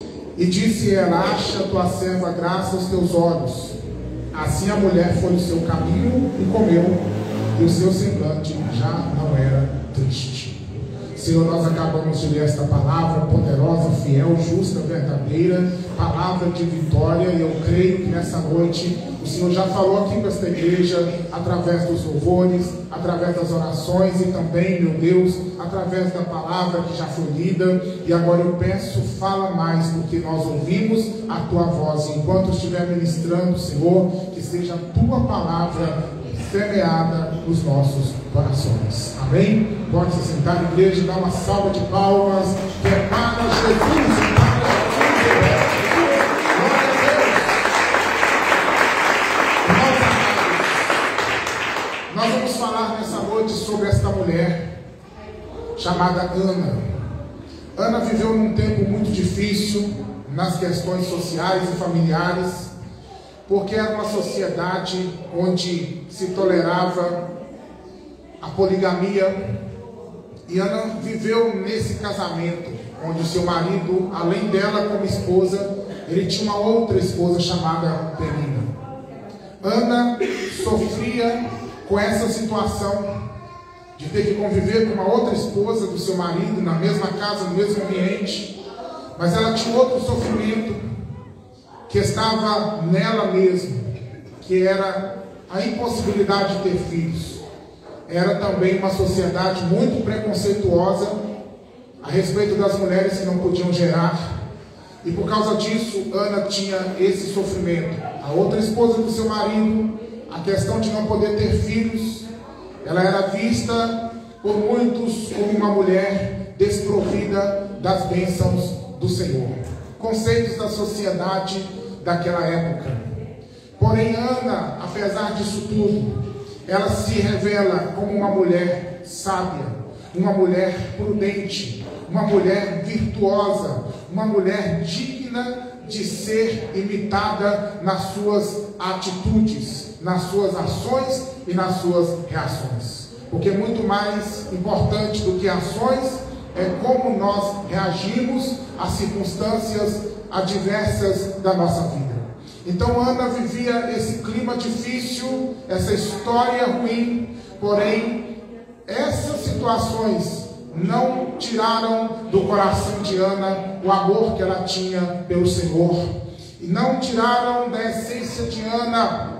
E disse ela: acha tua serva graça aos teus olhos. Assim a mulher foi no seu caminho e comeu, e o seu semblante já não era triste. Senhor, nós acabamos de ler esta palavra poderosa, fiel, justa, verdadeira, palavra de vitória, e eu creio que nessa noite o Senhor já falou aqui com esta igreja, através dos louvores, através das orações e também, meu Deus, através da palavra que já foi lida. E agora eu peço, fala mais do que nós ouvimos a tua voz. E enquanto estiver ministrando, Senhor, que seja a tua palavra semeada nos nossos corações. Amém? Pode se sentar, igreja, e dar uma salva de palmas, que é para Jesus. Nós vamos falar nessa noite sobre esta mulher chamada Ana. Ana viveu num tempo muito difícil nas questões sociais e familiares, porque era uma sociedade onde se tolerava a poligamia, e Ana viveu nesse casamento, onde o seu marido, além dela como esposa, ele tinha uma outra esposa chamada Penina. Ana sofria com essa situação de ter que conviver com uma outra esposa do seu marido, na mesma casa, no mesmo ambiente, mas ela tinha outro sofrimento que estava nela mesma, que era a impossibilidade de ter filhos. Era também uma sociedade muito preconceituosa a respeito das mulheres que não podiam gerar, e por causa disso Ana tinha esse sofrimento. A outra esposa do seu marido, a questão de não poder ter filhos, ela era vista por muitos como uma mulher desprovida das bênçãos do Senhor. Conceitos da sociedade daquela época. Porém, Ana, apesar disso tudo, ela se revela como uma mulher sábia, uma mulher prudente, uma mulher virtuosa, uma mulher digna de ser imitada nas suas atitudes, nas suas ações e nas suas reações. Porque muito mais importante do que ações é como nós reagimos às circunstâncias adversas da nossa vida. Então Ana vivia esse clima difícil, essa história ruim, porém essas situações não tiraram do coração de Ana o amor que ela tinha pelo Senhor, e não tiraram da essência de Ana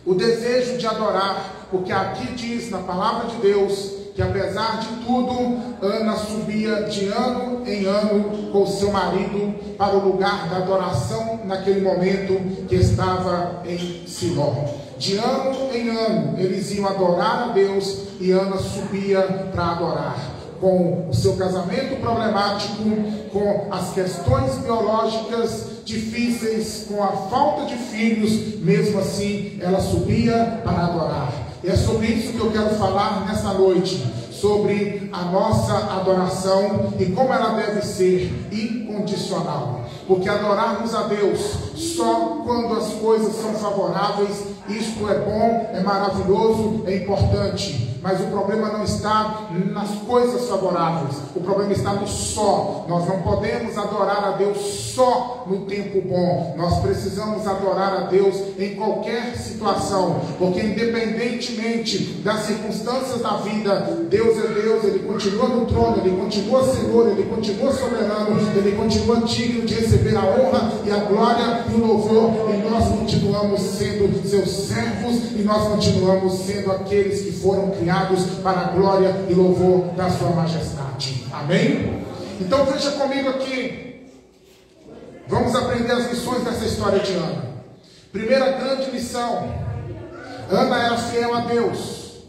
o desejo de adorar, porque aqui diz na palavra de Deus que apesar de tudo, Ana subia de ano em ano com seu marido para o lugar da adoração naquele momento que estava em Siló. De ano em ano eles iam adorar a Deus, e Ana subia para adorar. Com o seu casamento problemático, com as questões biológicas difíceis, com a falta de filhos, mesmo assim ela subia para adorar. E é sobre isso que eu quero falar nessa noite, sobre a nossa adoração e como ela deve ser incondicional. Porque adorarmos a Deus só quando as coisas são favoráveis, isto é bom, é maravilhoso, é importante. Mas o problema não está nas coisas favoráveis, o problema está no só. Nós não podemos adorar a Deus só no tempo bom. Nós precisamos adorar a Deus em qualquer situação, porque independentemente das circunstâncias da vida, Deus é Deus, Ele continua no trono, Ele continua Senhor, Ele continua soberano, Ele continua digno de receber a honra e a glória e o louvor, e nós continuamos sendo seus servos, e nós continuamos sendo aqueles que foram criados para a glória e louvor da sua majestade. Amém? Então veja comigo aqui, vamos aprender as lições dessa história de Ana. Primeira grande lição: Ana era fiel a Deus,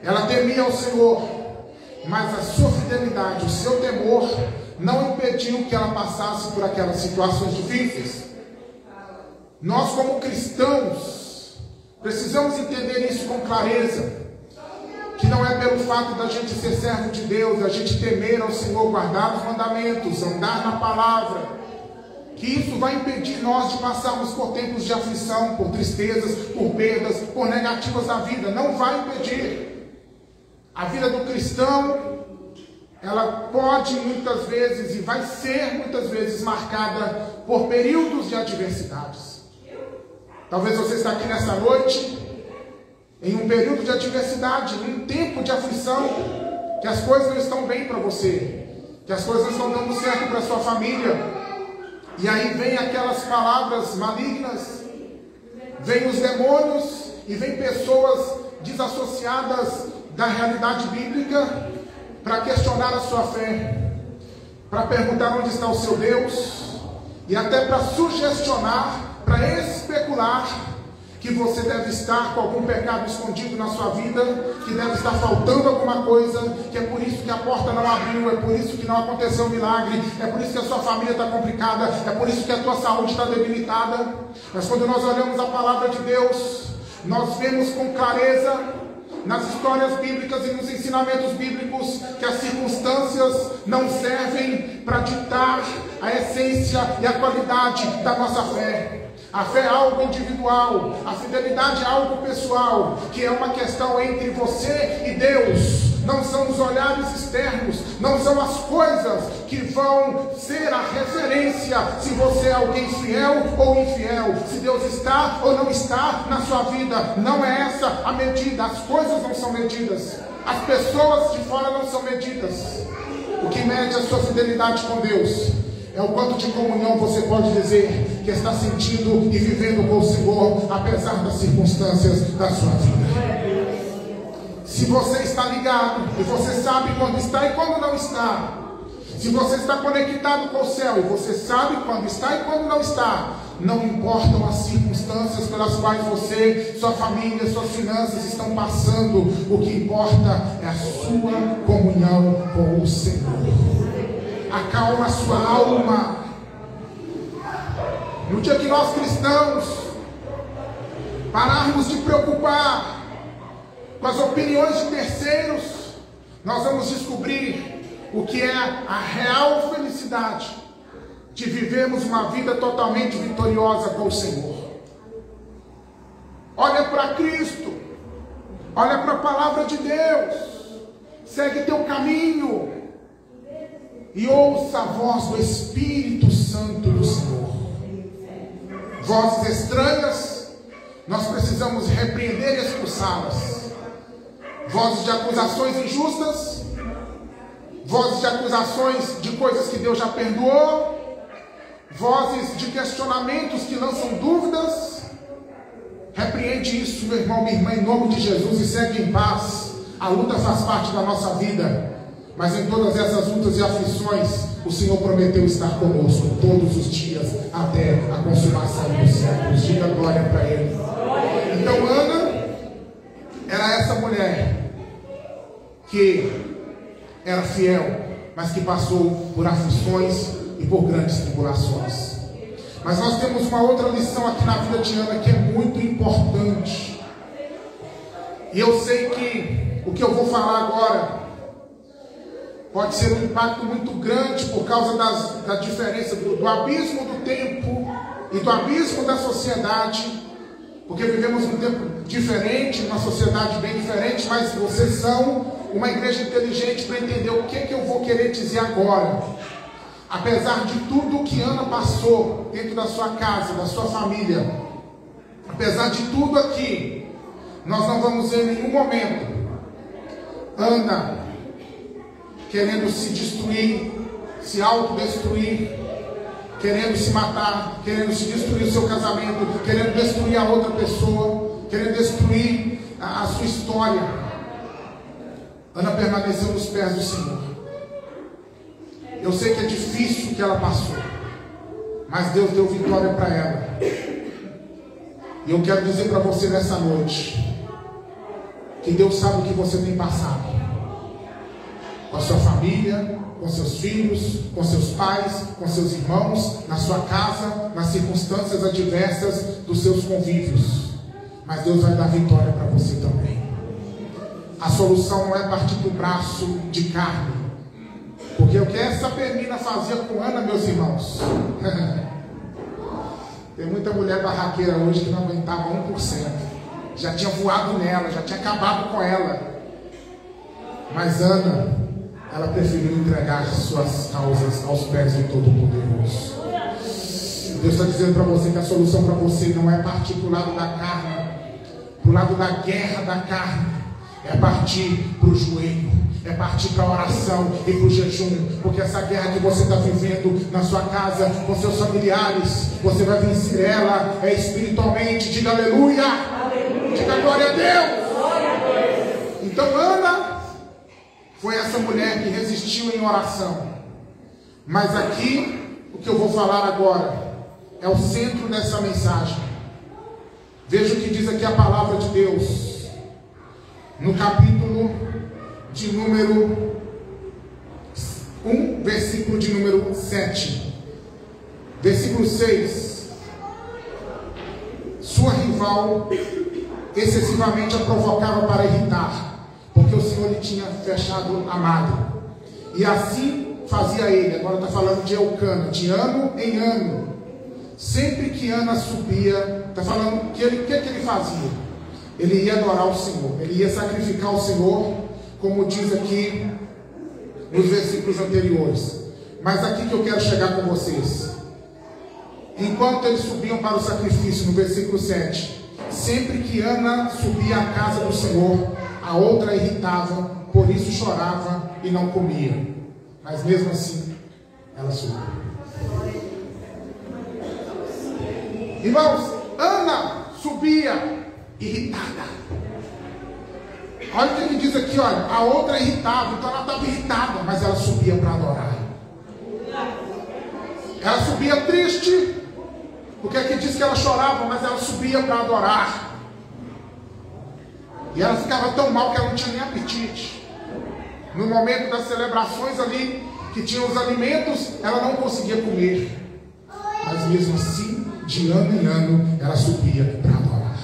ela temia ao Senhor, mas a sua fidelidade, o seu temor não impediu que ela passasse por aquelas situações difíceis. Nós como cristãos precisamos entender isso com clareza, que não é pelo fato da gente ser servo de Deus, da gente temer ao Senhor, guardar os mandamentos, andar na palavra, que isso vai impedir nós de passarmos por tempos de aflição, por tristezas, por perdas, por negativas da vida. Não vai impedir. A vida do cristão ela pode muitas vezes e vai ser muitas vezes marcada por períodos de adversidades. Talvez você está aqui nessa noite em um período de adversidade, em um tempo de aflição, que as coisas não estão bem para você, que as coisas não estão dando certo para a sua família, e aí vem aquelas palavras malignas, vem os demônios e vem pessoas desassociadas da realidade bíblica para questionar a sua fé, para perguntar onde está o seu Deus, e até para sugestionar, para especular que você deve estar com algum pecado escondido na sua vida, que deve estar faltando alguma coisa, que é por isso que a porta não abriu, é por isso que não aconteceu um milagre, é por isso que a sua família está complicada, é por isso que a tua saúde está debilitada. Mas quando nós olhamos a palavra de Deus, nós vemos com clareza nas histórias bíblicas e nos ensinamentos bíblicos que as circunstâncias não servem para ditar a essência e a qualidade da nossa fé. A fé é algo individual, a fidelidade é algo pessoal, que é uma questão entre você e Deus. Não são os olhares externos, não são as coisas que vão ser a referência se você é alguém fiel ou infiel, se Deus está ou não está na sua vida. Não é essa a medida, as coisas não são medidas, as pessoas de fora não são medidas. O que mede a sua fidelidade com Deus é o quanto de comunhão você pode dizer que está sentindo e vivendo com o Senhor, apesar das circunstâncias da sua vida. Se você está ligado e você sabe quando está e quando não está, se você está conectado com o céu e você sabe quando está e quando não está, não importam as circunstâncias pelas quais você, sua família, suas finanças estão passando, o que importa é a sua comunhão com o Senhor. Acalma a sua alma. No dia que nós cristãos pararmos de preocupar com as opiniões de terceiros, nós vamos descobrir o que é a real felicidade de vivermos uma vida totalmente vitoriosa com o Senhor. Olha para Cristo, olha para a palavra de Deus, segue teu caminho e ouça a voz do Espírito Santo do Senhor. Vozes estranhas, nós precisamos repreender e expulsá-las. Vozes de acusações injustas, vozes de acusações de coisas que Deus já perdoou, vozes de questionamentos que lançam dúvidas. Repreende isso, meu irmão, minha irmã, em nome de Jesus, e segue em paz. A luta faz parte da nossa vida, mas em todas essas lutas e aflições, o Senhor prometeu estar conosco todos os dias, até a consumação dos séculos. Diga glória para Ele. Então Ana era essa mulher que era fiel, mas que passou por aflições e por grandes tribulações. Mas nós temos uma outra lição aqui na vida de Ana que é muito importante. E eu sei que o que eu vou falar agora pode ser um impacto muito grande por causa da diferença do abismo do tempo e do abismo da sociedade, porque vivemos um tempo diferente, uma sociedade bem diferente, mas vocês são uma igreja inteligente para entender o que eu vou querer dizer agora. Apesar de tudo que Ana passou dentro da sua casa, da sua família, apesar de tudo aqui, nós não vamos ver em nenhum momento Ana querendo se destruir, se autodestruir, querendo se matar, querendo se destruir o seu casamento, querendo destruir a outra pessoa, querendo destruir a sua história. Ana permaneceu nos pés do Senhor. Eu sei que é difícil o que ela passou, mas Deus deu vitória para ela. E eu quero dizer para você nessa noite que Deus sabe o que você tem passado, com a sua família, com seus filhos, com seus pais, com seus irmãos, na sua casa, nas circunstâncias adversas dos seus convívios. Mas Deus vai dar vitória para você também. A solução não é partir do braço de carne, porque o que essa menina fazia com Ana, meus irmãos, tem muita mulher barraqueira hoje que não aguentava 1%, já tinha voado nela, já tinha acabado com ela. Mas Ana ela preferiu entregar suas causas aos pés do Todo-Poderoso. Deus está dizendo para você que a solução para você não é partir para o lado da carne, para o lado da guerra da carne, é partir para o joelho, é partir para a oração e para o jejum, porque essa guerra que você está vivendo na sua casa, com seus familiares, você vai vencer ela espiritualmente. Diga aleluia, aleluia. Diga glória a Deus. Glória a Deus. Então Ana foi essa mulher que resistiu em oração. Mas aqui, o que eu vou falar agora é o centro dessa mensagem. Veja o que diz aqui a palavra de Deus, no capítulo de número 1, versículo de número 7. Versículo 6. Sua rival excessivamente a provocava para irritar, porque o Senhor lhe tinha fechado a madre. E assim fazia ele. Agora está falando de Eucana, de ano em ano. Sempre que Ana subia, está falando que que ele fazia? Ele ia adorar o Senhor, ele ia sacrificar o Senhor, como diz aqui nos versículos anteriores. Mas aqui que eu quero chegar com vocês. Enquanto eles subiam para o sacrifício, no versículo 7, sempre que Ana subia à casa do Senhor, a outra a irritava, por isso chorava e não comia. Mas mesmo assim, ela subia. Irmãos, Ana subia irritada. Olha o que ele diz aqui, olha, a outra irritava, então ela estava irritada, mas ela subia para adorar. Ela subia triste, porque aqui diz que ela chorava, mas ela subia para adorar. E ela ficava tão mal que ela não tinha nem apetite. No momento das celebrações ali, que tinham os alimentos, ela não conseguia comer. Mas mesmo assim, de ano em ano, ela subia para adorar.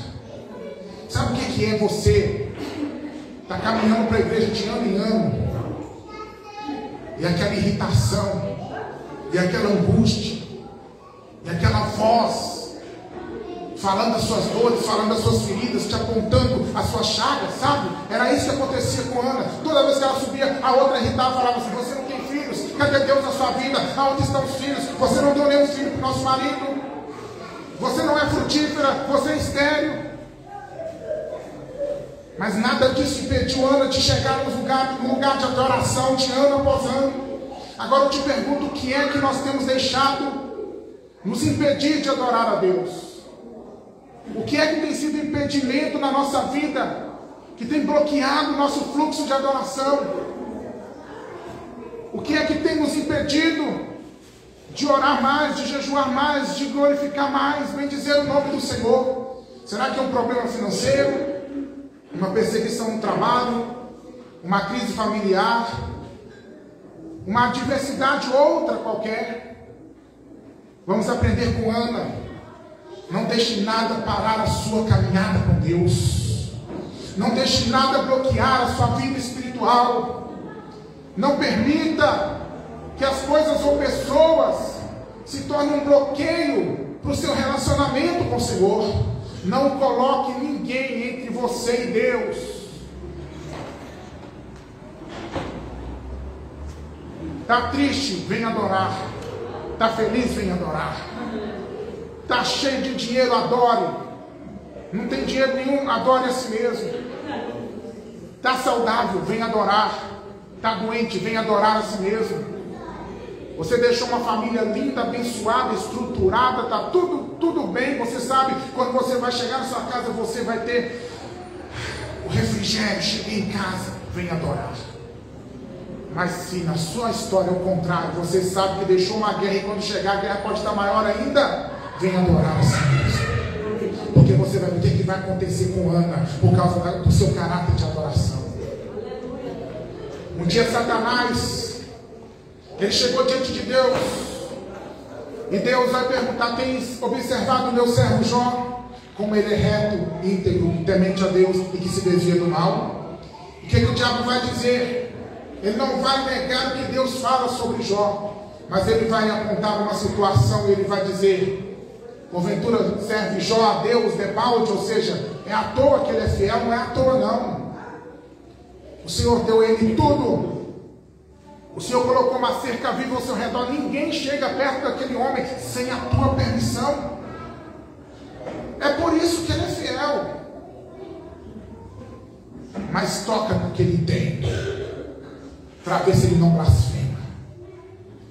Sabe o que é você estar caminhando para a igreja de ano em ano, e aquela irritação, e aquela angústia, e aquela voz falando das suas dores, falando das suas feridas, te apontando as suas chagas, sabe? Era isso que acontecia com Ana. Toda vez que ela subia, a outra irritava, falava assim: você não tem filhos, cadê Deus na sua vida? Aonde estão os filhos? Você não deu nenhum filho para o nosso marido, você não é frutífera, você é estéril. Mas nada disso impediu Ana de chegar no lugar de adoração, de ano após ano. Agora eu te pergunto, o que é que nós temos deixado nos impedir de adorar a Deus? O que é que tem sido impedimento na nossa vida, que tem bloqueado o nosso fluxo de adoração? O que é que tem nos impedido de orar mais, de jejuar mais, de glorificar mais, bendizer o nome do Senhor? Será que é um problema financeiro? Uma perseguição no trabalho? Uma crise familiar? Uma adversidade outra qualquer? Vamos aprender com Ana. Não deixe nada parar a sua caminhada com Deus. Não deixe nada bloquear a sua vida espiritual. Não permita que as coisas ou pessoas se tornem um bloqueio para o seu relacionamento com o Senhor. Não coloque ninguém entre você e Deus. Está triste? Vem adorar. Está feliz? Vem adorar. Está cheio de dinheiro? Adore. Não tem dinheiro nenhum? Adore a si mesmo. Está saudável? Vem adorar. Está doente? Vem adorar a si mesmo. Você deixou uma família linda, abençoada, estruturada, está tudo bem. Você sabe, quando você vai chegar na sua casa, você vai ter o refrigério. Cheguei em casa, vem adorar. Mas se na sua história é o contrário, você sabe que deixou uma guerra, e quando chegar a guerra pode estar maior ainda, vem adorar a si mesmo. Porque você vai ver o que vai acontecer com Ana, por causa do seu caráter de adoração. Um dia Satanás, ele chegou diante de Deus, e Deus vai perguntar: tens observado o meu servo Jó, como ele é reto, íntegro, temente a Deus e que se desvia do mal? O que o diabo vai dizer? Ele não vai negar o que Deus fala sobre Jó, mas ele vai apontar uma situação e ele vai dizer: porventura serve Jó a Deus debalde, ou seja, é à toa que ele é fiel? Não é à toa não. O Senhor deu a ele tudo. O Senhor colocou uma cerca viva ao seu redor. Ninguém chega perto daquele homem sem a tua permissão. É por isso que ele é fiel. Mas toca no que ele tem, para ver se ele não blasfema.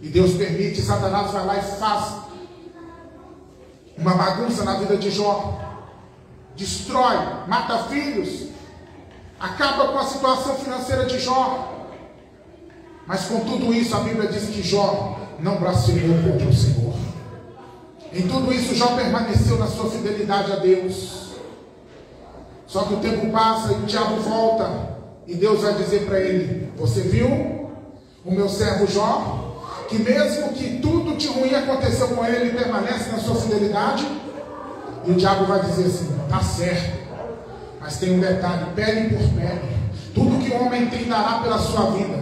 E Deus permite, Satanás vai lá e faz uma bagunça na vida de Jó. Destrói, mata filhos, acaba com a situação financeira de Jó. Mas com tudo isso, a Bíblia diz que Jó não blasfemou contra o Senhor. Em tudo isso, Jó permaneceu na sua fidelidade a Deus. Só que o tempo passa e o diabo volta. E Deus vai dizer para ele: você viu o meu servo Jó? Que mesmo que tudo de ruim aconteceu com ele, ele permanece na sua fidelidade. E o diabo vai dizer assim: tá certo, mas tem um detalhe, pele por pele. Tudo que o homem tem dará pela sua vida.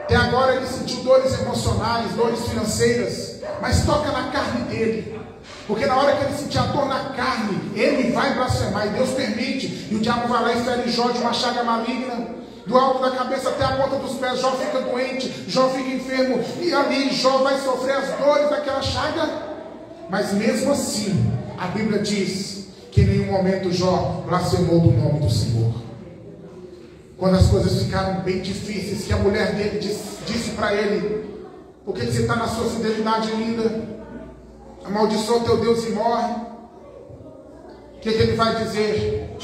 Até agora ele sentiu dores emocionais, dores financeiras, mas toca na carne dele. Porque na hora que ele sentir a dor na carne, ele vai blasfemar, e Deus permite. E o diabo vai lá e fere Jó de uma chaga maligna, do alto da cabeça até a ponta dos pés. Jó fica doente, Jó fica enfermo, e ali Jó vai sofrer as dores daquela chaga. Mas mesmo assim, a Bíblia diz que em nenhum momento Jó blasfemou do nome do Senhor. Quando as coisas ficaram bem difíceis, que a mulher dele disse para ele: por que você está na sua fidelidade ainda? Amaldiçoa o teu Deus e morre. O que ele vai dizer?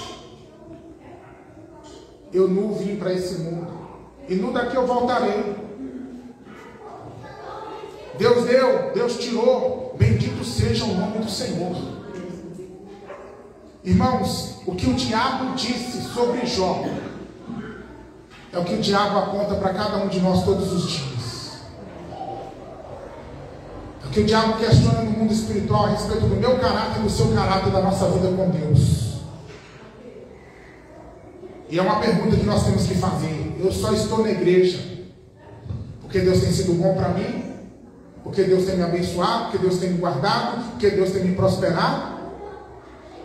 Eu nu vim para esse mundo, e nu daqui eu voltarei. Deus deu, Deus tirou, bendito seja o nome do Senhor. Irmãos, o que o diabo disse sobre Jó é o que o diabo aponta para cada um de nós todos os dias. É o que o diabo questiona no mundo espiritual a respeito do meu caráter, do seu caráter, da nossa vida com Deus. E é uma pergunta que nós temos que fazer: eu só estou na igreja porque Deus tem sido bom para mim? Porque Deus tem me abençoado? Porque Deus tem me guardado? Porque Deus tem me prosperado?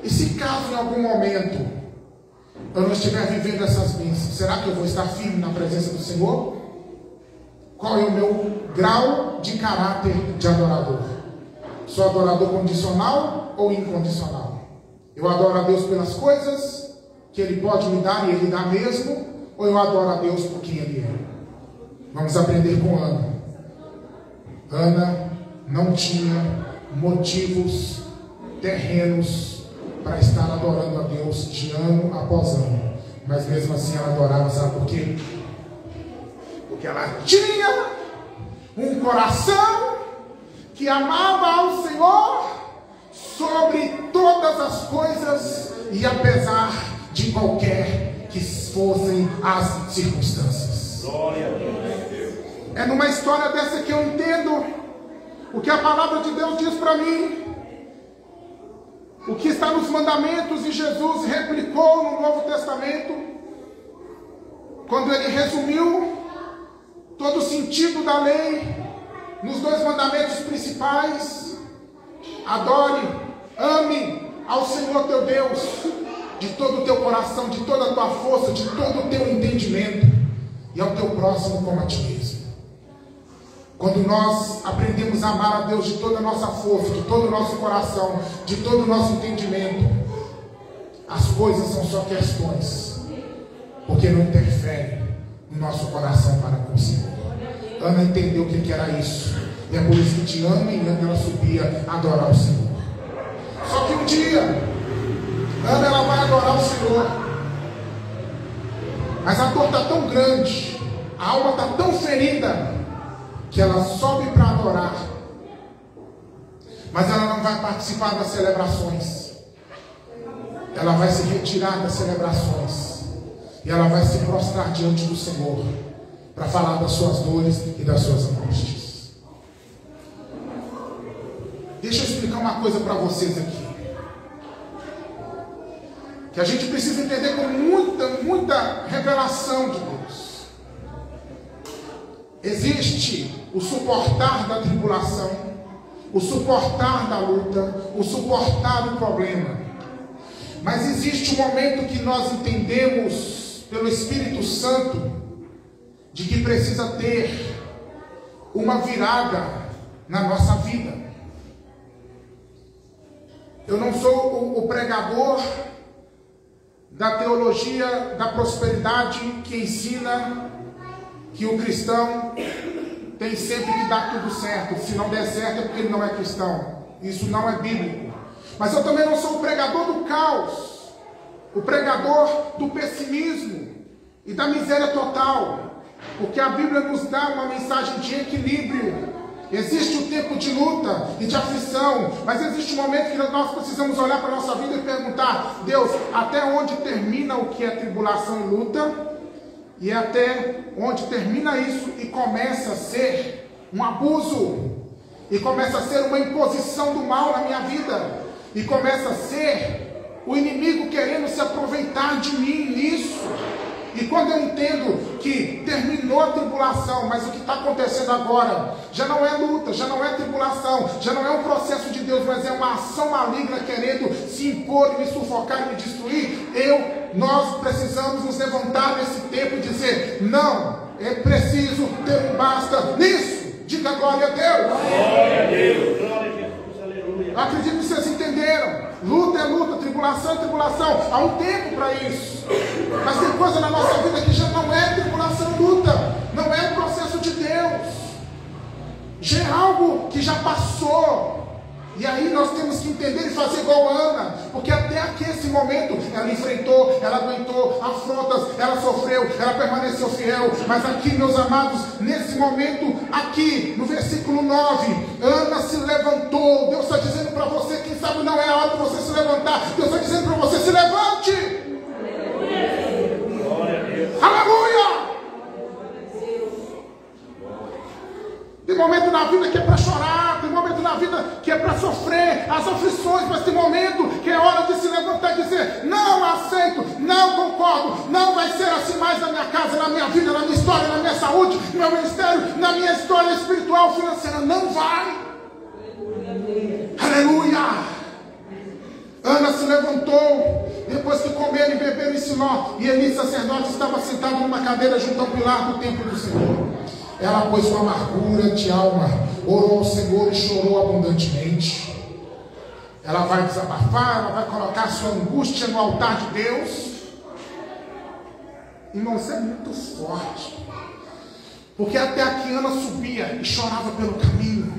E se caso em algum momento eu não estiver vivendo essas bênçãos, será que eu vou estar firme na presença do Senhor? Qual é o meu grau de caráter de adorador? Sou adorador condicional ou incondicional? Eu adoro a Deus pelas coisas que Ele pode me dar e Ele dá mesmo? Ou eu adoro a Deus por quem Ele é? Vamos aprender com Ana. Ana não tinha motivos terrenos para estar adorando a Deus de ano após ano, mas mesmo assim ela adorava. Sabe por quê? Porque ela tinha um coração que amava ao Senhor sobre todas as coisas, e apesar de qualquer que fossem as circunstâncias. Glória a Deus. É numa história dessa que eu entendo o que a palavra de Deus diz para mim. O que está nos mandamentos, e Jesus replicou no Novo Testamento, quando ele resumiu todo o sentido da lei nos dois mandamentos principais: adore, ame ao Senhor teu Deus de todo o teu coração, de toda a tua força, de todo o teu entendimento, e ao teu próximo como a ti mesmo. Quando nós aprendemos a amar a Deus de toda a nossa força, de todo o nosso coração, de todo o nosso entendimento, as coisas são só questões, porque não interfere no nosso coração para com o Senhor. Ana entendeu o que era isso, e é por isso que de ano em ano ela subia a adorar o Senhor. Só que um dia Ana ela vai adorar o Senhor, mas a dor está tão grande, a alma está tão ferida, que ela sobe para adorar, mas ela não vai participar das celebrações. Ela vai se retirar das celebrações, e ela vai se prostrar diante do Senhor para falar das suas dores e das suas angústias. Deixa eu explicar uma coisa para vocês aqui, que a gente precisa entender com muita revelação de Deus. Existe o suportar da tribulação, o suportar da luta, o suportar do problema. Mas existe um momento que nós entendemos pelo Espírito Santo de que precisa ter uma virada na nossa vida. Eu não sou o pregador da teologia da prosperidade que ensina que o cristão tem sempre que dar tudo certo. Se não der certo é porque ele não é cristão. Isso não é bíblico. Mas eu também não sou o pregador do caos, o pregador do pessimismo e da miséria total, porque a Bíblia nos dá uma mensagem de equilíbrio. Existe o tempo de luta e de aflição, mas existe um momento que nós precisamos olhar para a nossa vida e perguntar: Deus, até onde termina o que é tribulação e luta? E até onde termina isso e começa a ser um abuso, e começa a ser uma imposição do mal na minha vida, e começa a ser o inimigo querendo se aproveitar de mim nisso. E quando eu entendo que terminou a tribulação, mas o que está acontecendo agora já não é luta, já não é tribulação, já não é um processo de Deus, mas é uma ação maligna querendo se impor e me sufocar e me destruir, nós precisamos nos levantar nesse tempo e dizer: não, é preciso ter um basta nisso. Diga glória a Deus. Glória a Deus, glória a Jesus, aleluia. Eu acredito que vocês entenderam. Luta é luta, tribulação é tribulação. Há um tempo para isso. Mas tem coisa na nossa vida que já não é tribulação e luta. Não é o processo de Deus. Já é algo que já passou. E aí nós temos que entender e fazer igual Ana. Porque até aqui, esse momento, ela enfrentou, ela aguentou afrontas, ela sofreu, ela permaneceu fiel. Mas aqui, meus amados, nesse momento, aqui, no versículo 9, Ana se levantou. Deus está dizendo para você, quem sabe não é a hora de você se levantar. Deus está dizendo para você: se levante. Aleluia! Tem momento na vida que é para chorar, tem momento na vida que é para sofrer as aflições, mas tem momento que é hora de se levantar e dizer: não aceito, não concordo, não vai ser assim mais na minha casa, na minha vida, na minha história, na minha saúde, no meu ministério, na minha história espiritual, financeira. Não vai. Aleluia! Ana se levantou, depois que comeram e beberam em Siló, e Eli, sacerdote, estava sentado numa cadeira junto ao pilar do templo do Senhor. Ela, pois, com amargura de alma, orou ao Senhor e chorou abundantemente. Ela vai desabafar, ela vai colocar sua angústia no altar de Deus. Irmão, isso é muito forte. Porque até aqui Ana subia e chorava pelo caminho,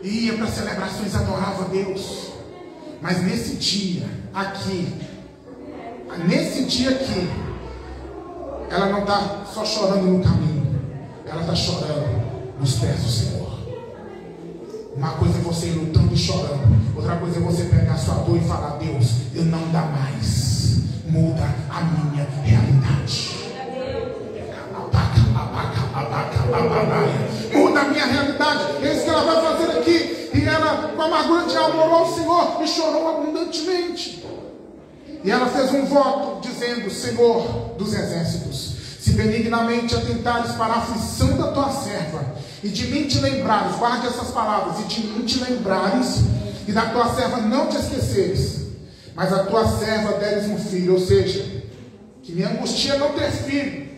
e ia para celebrações, adorava a Deus. Mas nesse dia aqui, ela não está só chorando no caminho, ela está chorando nos pés do Senhor. Uma coisa é você ir lutando e chorando, outra coisa é você pegar a sua dor e falar: Deus, eu não dá mais, muda a minha realidade. Muda a minha realidade. É isso que ela vai fazer aqui. E ela, com amargura de alma, orou ao Senhor e chorou abundantemente. E ela fez um voto dizendo: Senhor dos exércitos, se benignamente atentares para a aflição da tua serva, e de mim te lembrares, guarde essas palavras, e de mim te lembrares, e da tua serva não te esqueceres, mas a tua serva deres um filho. Ou seja, que me angustia não ter filho.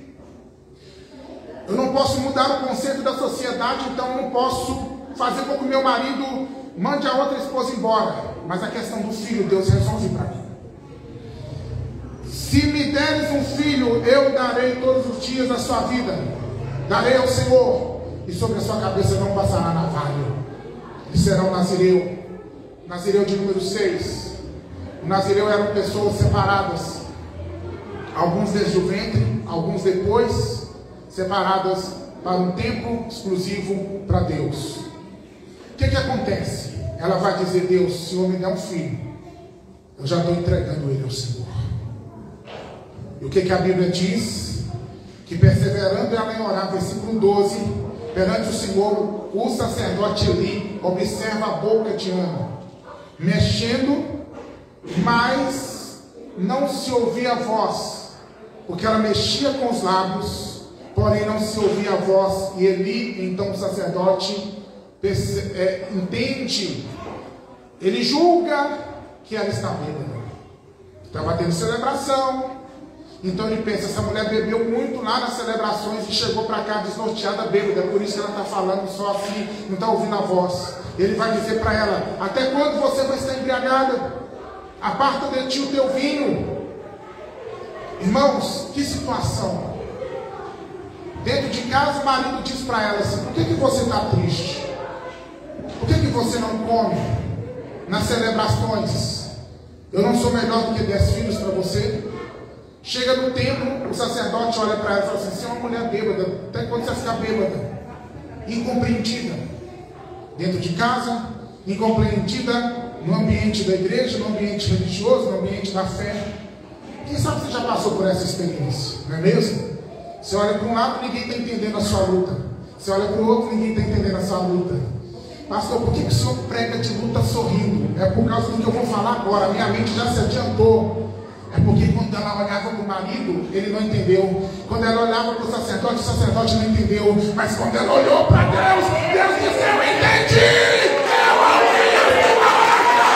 Eu não posso mudar o conceito da sociedade, então eu não posso fazer com que o meu marido mande a outra esposa embora. Mas a questão do filho, Deus resolve para mim. Se me deres um filho, eu darei todos os dias da sua vida. Darei ao Senhor, e sobre a sua cabeça não passará navalha. E será um nazireu. Nazireu de número 6. O nazireu eram pessoas separadas. Alguns desde o ventre, alguns depois, separadas para um tempo exclusivo para Deus. O que acontece? Ela vai dizer: Deus, se o Senhor me der um filho, eu já estou entregando ele ao Senhor. E o que a Bíblia diz? Que perseverando ela em orar, versículo 12, perante o Senhor, o sacerdote Eli observa a boca de Ana, mexendo, mas não se ouvia a voz, porque ela mexia com os lábios, porém não se ouvia a voz. E Eli, então o sacerdote, entende, ele julga que ela está bêbada. Estava tendo celebração, Então ele pensa, essa mulher bebeu muito lá nas celebrações e chegou para cá desnorteada, bêbada, por isso que ela está falando só assim, não está ouvindo a voz. Ele vai dizer para ela, até quando você vai estar embriagada? Aparta de ti o teu vinho. Irmãos, que situação. Dentro de casa o marido diz para ela assim, por que você está triste? Por que você não come nas celebrações? Eu não sou melhor do que 10 filhos para você? Chega no templo, o sacerdote olha para ela e fala assim, você é uma mulher bêbada, até quando você vai ficar bêbada? Incompreendida. Dentro de casa, incompreendida no ambiente da igreja, no ambiente religioso, no ambiente da fé. Quem sabe você já passou por essa experiência, não é mesmo? Você olha para um lado, ninguém está entendendo a sua luta. Você olha para o outro, ninguém está entendendo a sua luta. Pastor, por que o senhor prega de luta sorrindo? É por causa do que eu vou falar agora, minha mente já se adiantou. É porque quando ela olhava para o marido, ele não entendeu. Quando ela olhava para o sacerdote não entendeu. Mas quando ela olhou para Deus, Deus disse, eu entendi! Eu ouvi a sua oração!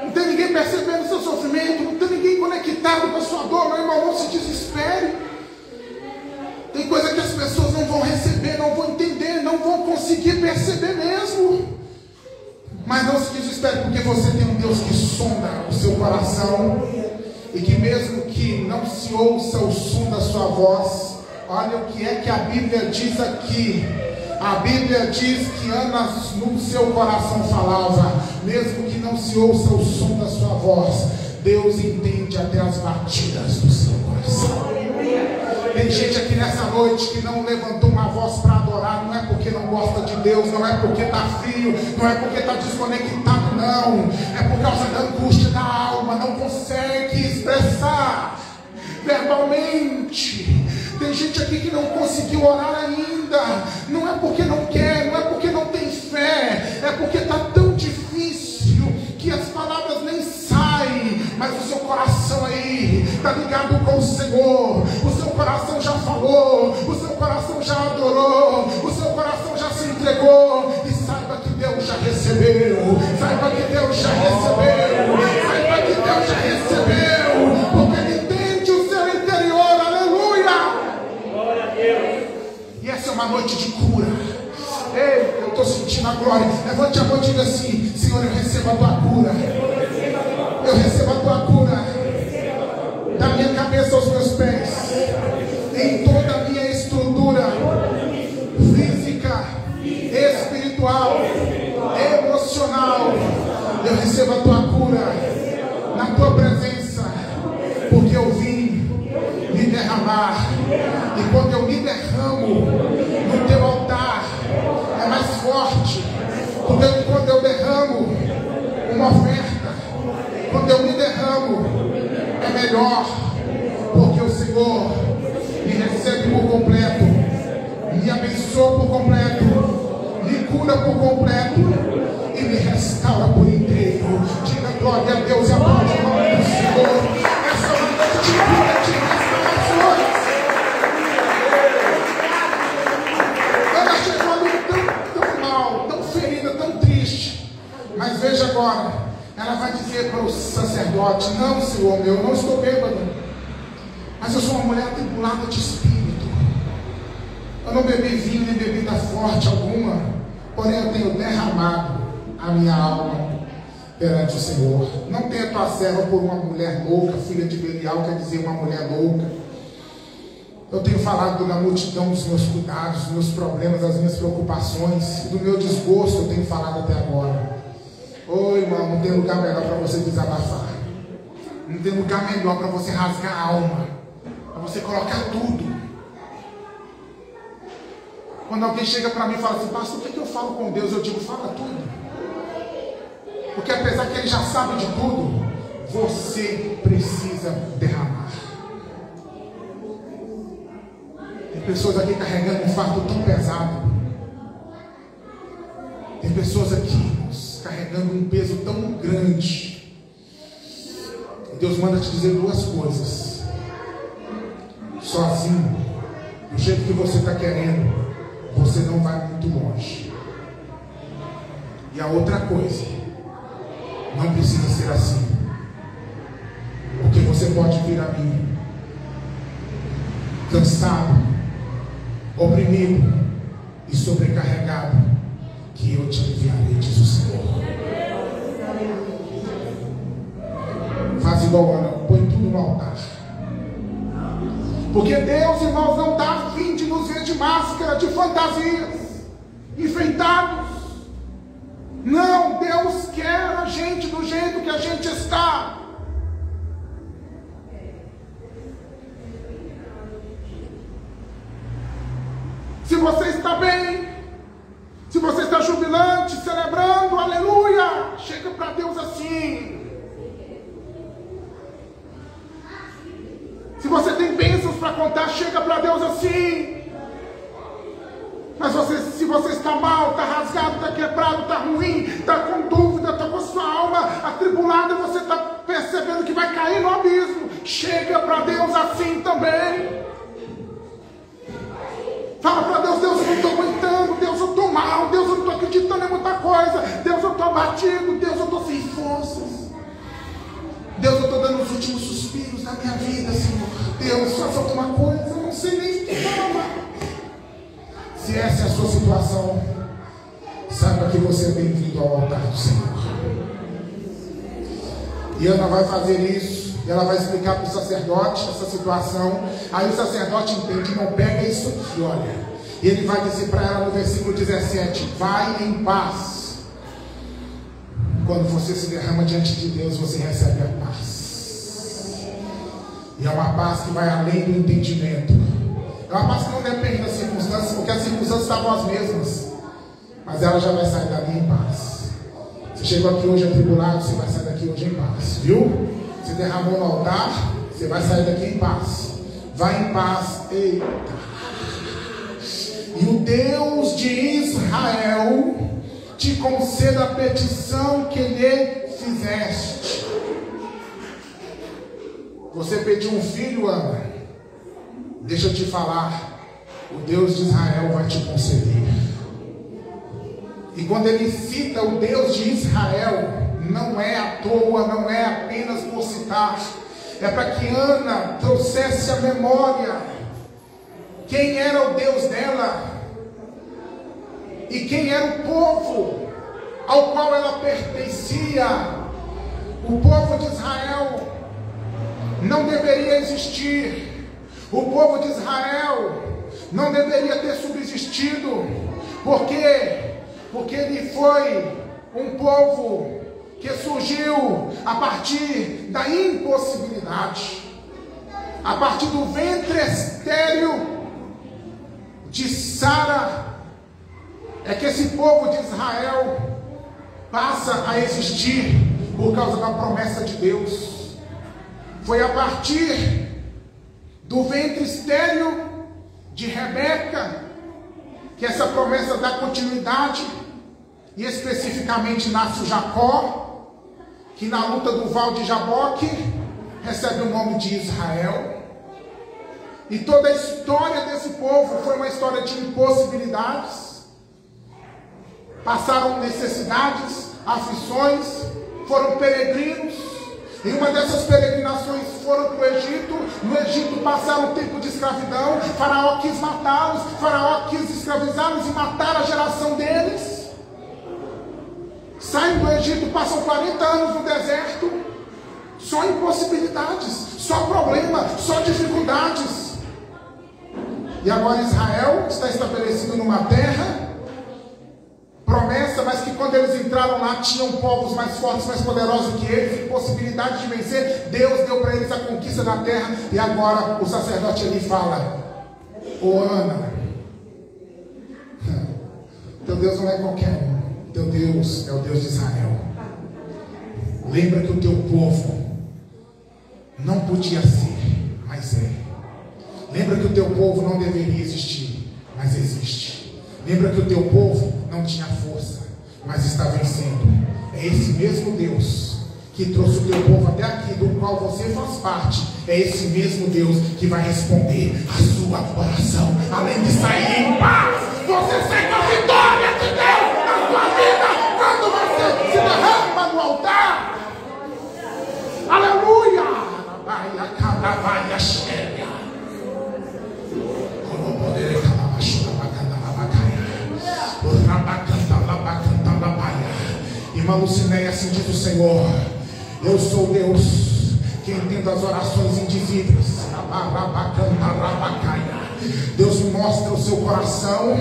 Não tem ninguém percebendo o seu sofrimento, não tem ninguém conectado com a sua dor, meu irmão, não se desespere. Tem coisa que as pessoas não vão receber, não vão entender, não vão conseguir perceber mesmo. Mas não se desespere, porque você tem um Deus que sonda o seu coração. E que mesmo que não se ouça o som da sua voz, olha o que é que a Bíblia diz aqui. A Bíblia diz que Ana no seu coração falava, mesmo que não se ouça o som da sua voz, Deus entende até as batidas do seu coração. Tem gente aqui nessa noite que não levantou uma voz para adorar, não é porque não gosta de Deus, não é porque está frio, não é porque está desconectado, não. É por causa da angústia da alma, não consegue expressar verbalmente. Tem gente aqui que não conseguiu orar ainda, não é porque não quer, não é porque não tem fé, é porque está tão difícil que as palavras nem saem, mas o seu coração aí está ligado com o Senhor, o seu coração já falou, o seu coração já adorou, o seu coração já se entregou, e saiba que Deus já recebeu, saiba que Deus já recebeu, saiba que Deus já recebeu, porque Ele entende o seu interior, aleluia! Glória a Deus! E essa é uma noite de cura. Ei, eu estou sentindo a glória. Levante a mão e diga assim, Senhor, eu recebo a tua cura. Eu recebo a tua cura. Da minha cabeça aos meus pés, em toda a minha estrutura física, espiritual, emocional. Eu recebo a tua cura na tua presença, porque eu vim me derramar. E quando eu me derramo no teu altar, é mais forte. Quando eu derramo uma oferta, quando eu me derramo, é melhor, porque o Senhor me recebe por completo, me abençoa por completo, me cura por completo e me restaura por inteiro. Diga glória a Deus e aplaude o nome do Senhor. Essa é uma noite de cura, de restaurações. Ela chegou ali tão mal, tão ferida, tão triste. Mas veja agora, ela vai dizer para o sacerdote, não, Senhor meu, eu não estou bêbada, mas eu sou uma mulher atribulada de espírito. Eu não bebi vinho nem bebida forte alguma, porém eu tenho derramado a minha alma perante o Senhor. Não tenha tua serva por uma mulher louca, filha de Belial, quer dizer uma mulher louca. Eu tenho falado na multidão dos meus cuidados, dos meus problemas, das minhas preocupações, do meu desgosto, eu tenho falado até agora. Ô irmão, não tem lugar melhor para você desabafar. Não tem lugar melhor para você rasgar a alma, para você colocar tudo. Quando alguém chega para mim e fala assim, pastor, o que eu falo com Deus? Eu digo, fala tudo. Porque apesar que Ele já sabe de tudo, você precisa derramar. Tem pessoas aqui carregando um fardo tão pesado. Tem pessoas aqui carregando um peso tão grande. E Deus manda te dizer duas coisas. Sozinho, do jeito que você está querendo, você não vai muito longe. E E a outra coisa, não precisa ser assim. Porque você pode vir a mim cansado, oprimido e sobrecarregado, que eu te aliviarei, diz o Senhor. Faz igual Ana, põe tudo no altar. Porque Deus, irmãos, não está a fim de nos ver de máscara, de fantasias, enfeitados. Não, Deus quer a gente do jeito que a gente está. Se você está bem, se você está jubilante, celebrando, aleluia, chega para Deus assim. Se você tem bênçãos para contar, chega para Deus assim. Mas se você está mal, está rasgado, está quebrado, está ruim, está com dúvida, está com a sua alma atribulada, você está percebendo que vai cair no abismo, chega para Deus assim também. Fala para Deus: Deus, eu não estou aguentando, Deus, eu estou mal, Deus, eu não estou acreditando em muita coisa, Deus, eu estou abatido, Deus, eu estou sem forças, Deus, eu estou dando os últimos suspiros da minha vida, Senhor. Deus, faça alguma coisa, eu não sei nem o que falar. Se essa é a sua situação, saiba que você é bem-vindo ao altar do Senhor. E Ana vai fazer isso, e ela vai explicar para o sacerdote essa situação. Aí o sacerdote entende: não, pega isso aqui, olha. E ele vai dizer para ela no versículo 17: vai em paz. Quando você se derrama diante de Deus, você recebe a paz. E é uma paz que vai além do entendimento. É uma paz que não depende das circunstâncias, porque as circunstâncias estavam as mesmas. Mas ela já vai sair dali em paz. Você chegou aqui hoje atribulado, você vai sair daqui hoje em paz, viu? Você derramou no altar, você vai sair daqui em paz. Vai em paz. Eita. E o Deus de Israel te conceda a petição que lhe fizeste. Você pediu um filho, Ana? Deixa eu te falar, o Deus de Israel vai te conceder. E quando ele cita o Deus de Israel, não é à toa, não é apenas por citar, é para que Ana trouxesse a memória quem era o Deus dela e quem era o povo ao qual ela pertencia. O povo de Israel não deveria existir. O povo de Israel não deveria ter subsistido. Por quê? Porque ele foi um povo que surgiu a partir da impossibilidade, a partir do ventre estéril de Sara, é que esse povo de Israel passa a existir por causa da promessa de Deus. Foi a partir do ventre estéril de Rebeca que essa promessa dá continuidade, e especificamente nasce o Jacó, que na luta do Val de Jaboque recebe o nome de Israel. E toda a história desse povo foi uma história de impossibilidades. Passaram necessidades, aflições, foram peregrinos. Em uma dessas peregrinações foram para o Egito. No Egito passaram um tempo de escravidão. Faraó quis matá-los, Faraó quis escravizá-los e matar a geração deles. Saem do Egito, passam 40 anos no deserto. Só impossibilidades, só problema, só dificuldades. E agora Israel está estabelecido numa terra promessa, mas que quando eles entraram lá tinham povos mais fortes, mais poderosos que eles, impossibilidade de vencer. Deus deu para eles a conquista da terra. E agora o sacerdote ali fala: ô Ana, teu Deus não é qualquer um, teu Deus é o Deus de Israel. Lembra que o teu povo não podia ser, mas é. Lembra que o teu povo não deveria existir, mas existe. Lembra que o teu povo não tinha força, mas está vencendo. É esse mesmo Deus que trouxe o teu povo até aqui, do qual você faz parte. É esse mesmo Deus que vai responder a sua oração. Além de sair em paz, você sai com a vitória de Deus na sua vida. Quando Irmã Lucinéia, assim diz o Senhor: eu sou Deus que entendo as orações indizíveis. Deus me mostra o seu coração.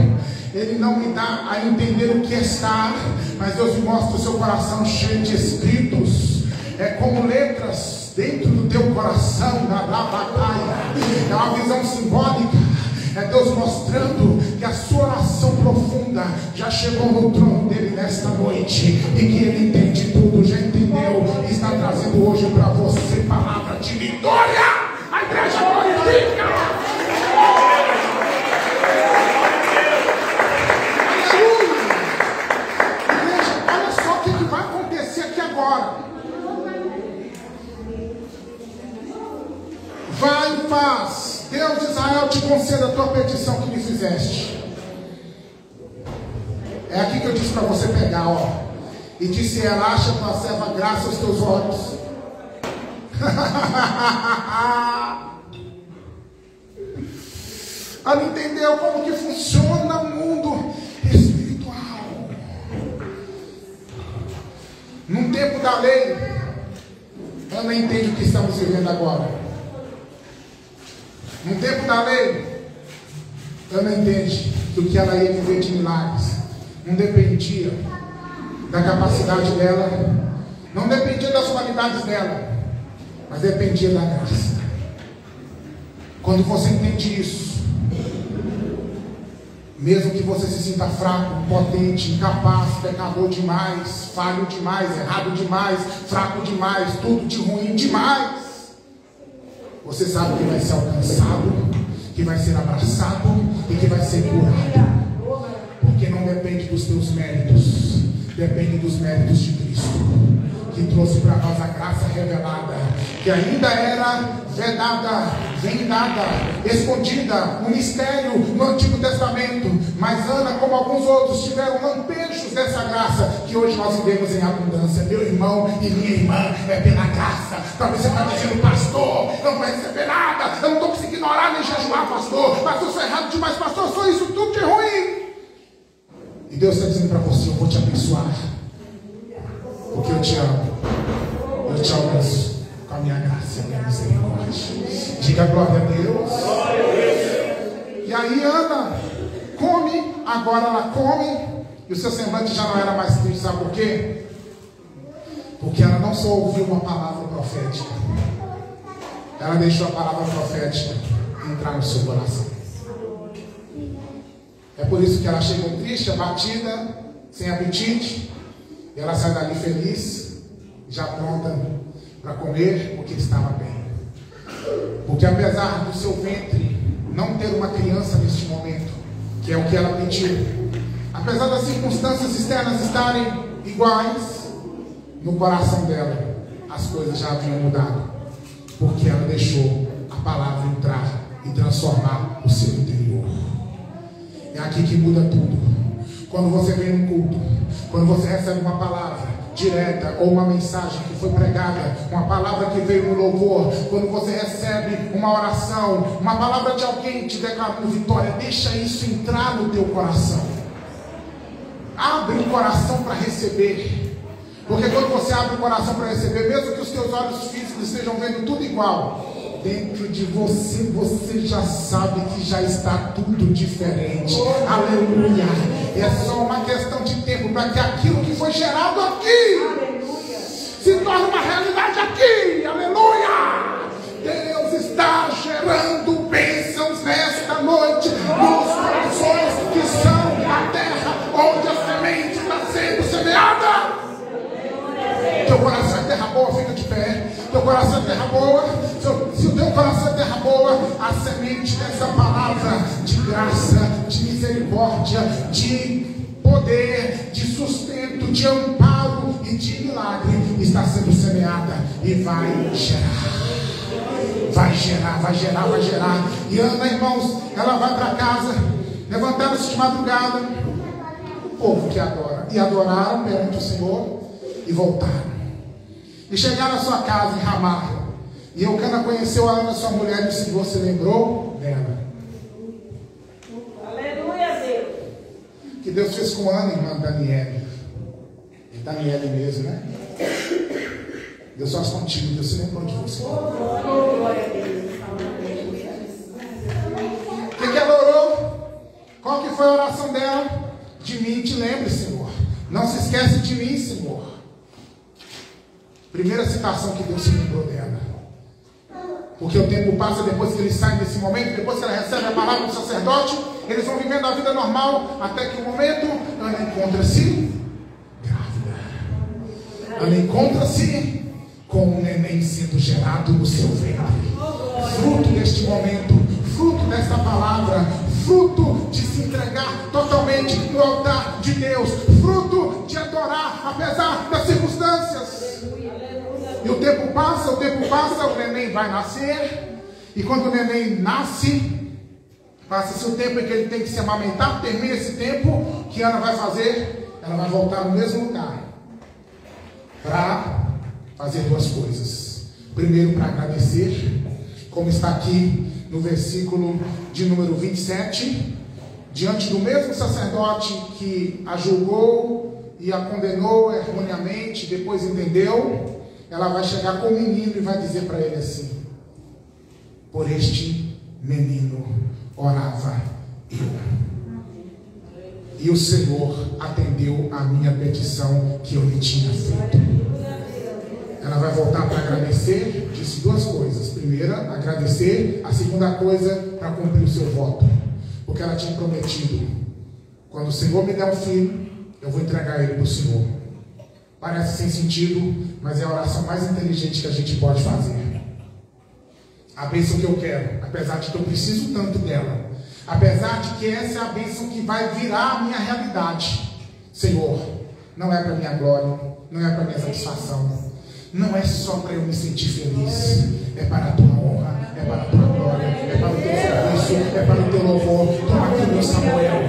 Ele não me dá a entender o que está, mas Deus me mostra o seu coração cheio de escritos. É como letras dentro do teu coração. É uma visão simbólica. É Deus mostrando que a sua oração profunda já chegou no trono dele nesta noite, e que ele entende tudo, já entendeu, e está trazendo hoje para você palavra de vitória. A igreja glorifica. Aleluia. Igreja, olha só o que vai acontecer aqui agora. Vai em paz. Deus de Israel te conceda a tua petição que lhe fizeste. É aqui que eu disse para você pegar, ó. E disse: relaxa tua serva graça aos teus olhos. Ela entendeu como que funciona o mundo espiritual. Num tempo da lei, Ana entende o que estamos vivendo agora. No tempo da lei, Ana entende que o que ela ia viver de milagres não dependia da capacidade dela, não dependia das qualidades dela, mas dependia da graça. Quando você entende isso, mesmo que você se sinta fraco, impotente, incapaz, pecador demais, falho demais, errado demais, fraco demais, tudo de ruim demais, você sabe que vai ser alcançado, que vai ser abraçado e que vai ser curado. Porque não depende dos teus méritos, depende dos méritos de Cristo, que trouxe para nós a graça revelada, que ainda era vedada, vendada, escondida, um mistério no Antigo Testamento. Mas Ana, como alguns outros, tiveram lampejos dessa graça que hoje nós vivemos em abundância. Meu irmão e minha irmã, é pela graça. Talvez você está dizendo: pastor, eu não vou receber nada, eu não estou conseguindo orar nem jejuar, pastor, eu sou errado demais, pastor, eu sou isso tudo de ruim. E Deus está dizendo para você: eu vou te abençoar, porque eu te amo. Eu te alcanço com a minha graça e a minha misericórdia. Diga glória a Deus. E aí Ana come, agora ela come, e o seu semblante já não era mais triste. Sabe por quê? Porque ela não só ouviu uma palavra profética, ela deixou a palavra profética entrar no seu coração. É por isso que ela chegou triste, abatida, sem apetite, e ela sai dali feliz, já pronta para comer, porque estava bem. Porque apesar do seu ventre não ter uma criança neste momento, que é o que ela pediu, apesar das circunstâncias externas estarem iguais, no coração dela as coisas já haviam mudado, porque ela deixou a palavra entrar e transformar o seu interior. É aqui que muda tudo. Quando você vem no culto, quando você recebe uma palavra direta ou uma mensagem que foi pregada, uma palavra que veio no louvor, quando você recebe uma oração, uma palavra de alguém te declarando vitória, deixa isso entrar no teu coração. Abre o coração para receber. Porque quando você abre o coração para receber, mesmo que os teus olhos físicos estejam vendo tudo igual, dentro de você, você já sabe que já está tudo diferente. Aleluia. É só uma questão de tempo para que aquilo que foi gerado aqui se torne uma realidade aqui. Aleluia. Deus está gerando bênçãos nesta noite nos corações que são a terra onde a semente está sendo semeada. Teu coração é terra boa, fica de pé. Teu coração é terra boa. Se o teu coração é terra boa, a semente dessa palavra de graça, de misericórdia, de poder, de sustento, de amparo e de milagre está sendo semeada e vai gerar. Vai gerar, vai gerar, vai gerar. E Ana, irmãos, ela vai para casa, levantaram-se de madrugada, o povo que adora, e adoraram perante o Senhor e voltaram. E chegaram à sua casa em Ramá. E Eucana conheceu a Ana, sua mulher, e disse: você lembrou dela? Aleluia, Deus. Que Deus fez com Ana, irmã Daniela. Ele Daniele mesmo, né? Deus faz contigo, Deus se lembrou de você. O que ela orou? Qual que foi a oração dela? De mim te lembre, Senhor. Não se esquece de mim, Senhor. Primeira citação que Deus se lembrou dela. Porque o tempo passa depois que eles saem desse momento, depois que ela recebe a palavra do sacerdote, eles vão vivendo a vida normal, até que o momento, Ana encontra-se grávida. Ana encontra-se com um neném sendo gerado no seu ventre. Fruto deste momento, fruto desta palavra, fruto de se entregar totalmente no altar de Deus, fruto de adorar apesar das circunstâncias. E o tempo passa, o neném vai nascer. E quando o neném nasce, passa-se o tempo em que ele tem que se amamentar. Termina esse tempo, o que Ana vai fazer? Ela vai voltar no mesmo lugar para fazer duas coisas. Primeiro, para agradecer, como está aqui no versículo de número 27, diante do mesmo sacerdote que a julgou e a condenou erroneamente, depois entendeu. Ela vai chegar com o menino e vai dizer para ele assim: por este menino orava eu, e o Senhor atendeu a minha petição que eu lhe tinha feito. Ela vai voltar para agradecer. Disse duas coisas: primeira, agradecer; a segunda coisa, para cumprir o seu voto, porque ela tinha prometido: quando o Senhor me der um filho, eu vou entregar ele para o Senhor. Parece sem sentido, mas é a oração mais inteligente que a gente pode fazer. A bênção que eu quero, apesar de que eu preciso tanto dela, apesar de que essa é a bênção que vai virar a minha realidade, Senhor, não é para minha glória, não é para minha satisfação, não é só para eu me sentir feliz, é para a tua honra, é para a tua glória, é para o teu serviço, é para o teu louvor. Toma aqui o meu Samuel,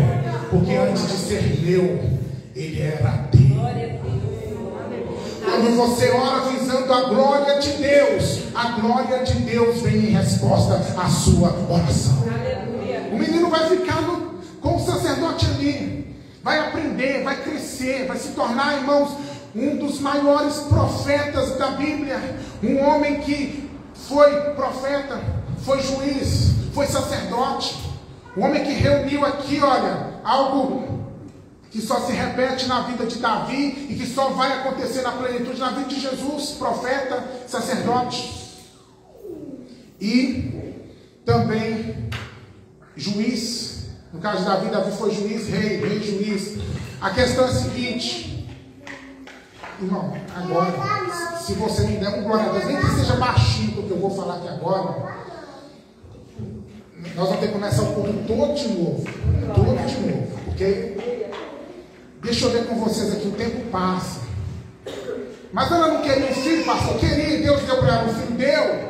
porque antes de ser meu, ele era teu. Quando você ora visando a glória de Deus, a glória de Deus vem em resposta à sua oração. O menino vai ficar com o sacerdote ali, vai aprender, vai crescer, vai se tornar, irmãos, um dos maiores profetas da Bíblia. Um homem que foi profeta, foi juiz, foi sacerdote. Um homem que reuniu aqui, olha, algo que só se repete na vida de Davi e que só vai acontecer na plenitude na vida de Jesus, profeta, sacerdote e também juiz. No caso de Davi, Davi foi juiz, rei, juiz. A questão é a seguinte, irmão, agora, se você me der um glória a Deus, nem que seja baixinho do que eu vou falar aqui agora, nós vamos ter que começar o culto todo de novo, porque deixa eu ver com vocês aqui, o tempo passa. Mas ela não queria um filho, pastor. Queria, e Deus deu para ela um filho, deu.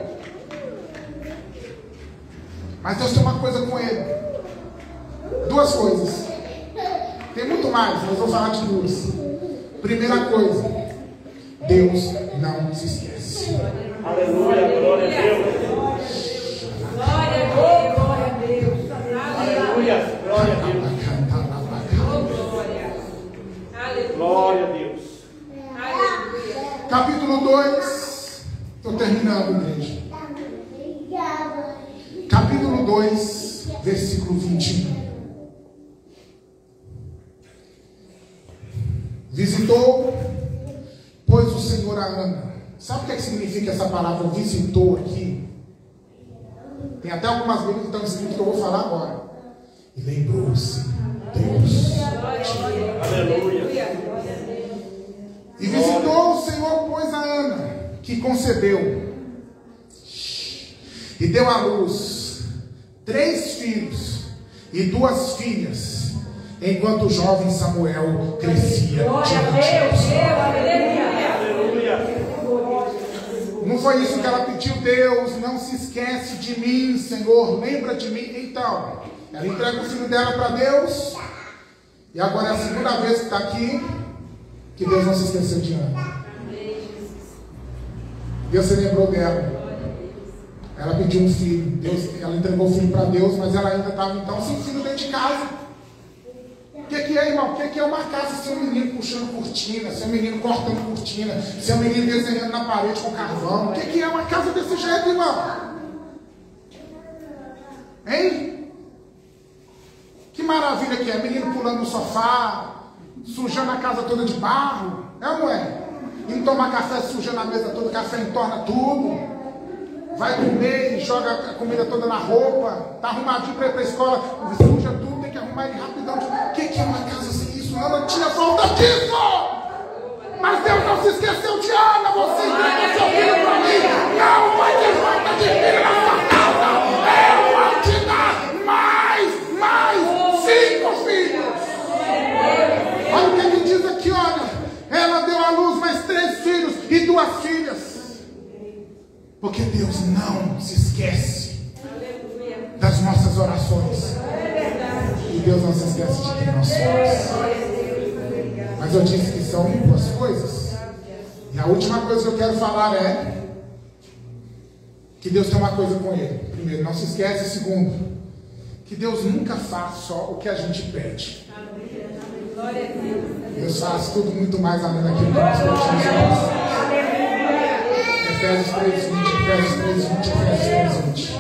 Mas Deus tem uma coisa com ele. Duas coisas. Tem muito mais, mas vou falar de duas. Primeira coisa, Deus não se esquece. Aleluia, glória a Deus. Glória a Deus. Aleluia, glória a Deus. Glória a Deus. Capítulo 2. Estou terminando, igreja. Capítulo 2, versículo 21. Visitou, pois, o Senhor a Ana. Sabe o que significa essa palavra visitou aqui? Tem até algumas Bíblias que estão escritas que eu vou falar agora. E lembrou-se Deus. Aleluia. E visitou o Senhor, pois, a Ana, que concebeu e deu à luz 3 filhos e 2 filhas, enquanto o jovem Samuel crescia diante do Senhor. Não foi isso que ela pediu? Deus, não se esquece de mim, Senhor, lembra de mim. Então, ela entrega o filho dela para Deus, e agora é a segunda vez que está aqui, que Deus não se esqueceu de Ana. Deus se lembrou dela. Ela pediu um filho, ela entregou o filho para Deus, mas ela ainda estava então sem filho dentro de casa. O que é, irmão? O que é uma casa sem um menino puxando cortina, sem um menino cortando cortina, sem um menino desenhando na parede com carvão? O que é uma casa desse jeito, irmão? Hein? Que maravilha que é, menino pulando no sofá, sujando a casa toda de barro, é ou não é? Indo tomar café, sujando a mesa toda, café entorna tudo, vai comer e joga a comida toda na roupa, tá arrumadinho para ir para a escola, suja tudo, tem que arrumar ele rapidão. O que é uma casa sem isso? Ana tinha falta disso! Mas Deus não se esqueceu de Ana, você entrega seu filho para mim, não vai ter falta de filho na sua casa, eu vou te dar mais 5 filhos. Olha o que diz aqui, olha, ela deu à luz mais 3 filhos e 2 filhas. Porque Deus não se esquece das nossas orações. E Deus não se esquece de quem nós somos. Mas eu disse que são 2 coisas. E a última coisa que eu quero falar é que Deus tem uma coisa com ele. Primeiro, não se esquece. Segundo, que Deus nunca faz só o que a gente pede. Deus faz tudo muito mais além daquilo que nós pedimos. Efésios 3:20, Efésios 3:20, Efésios 3:20.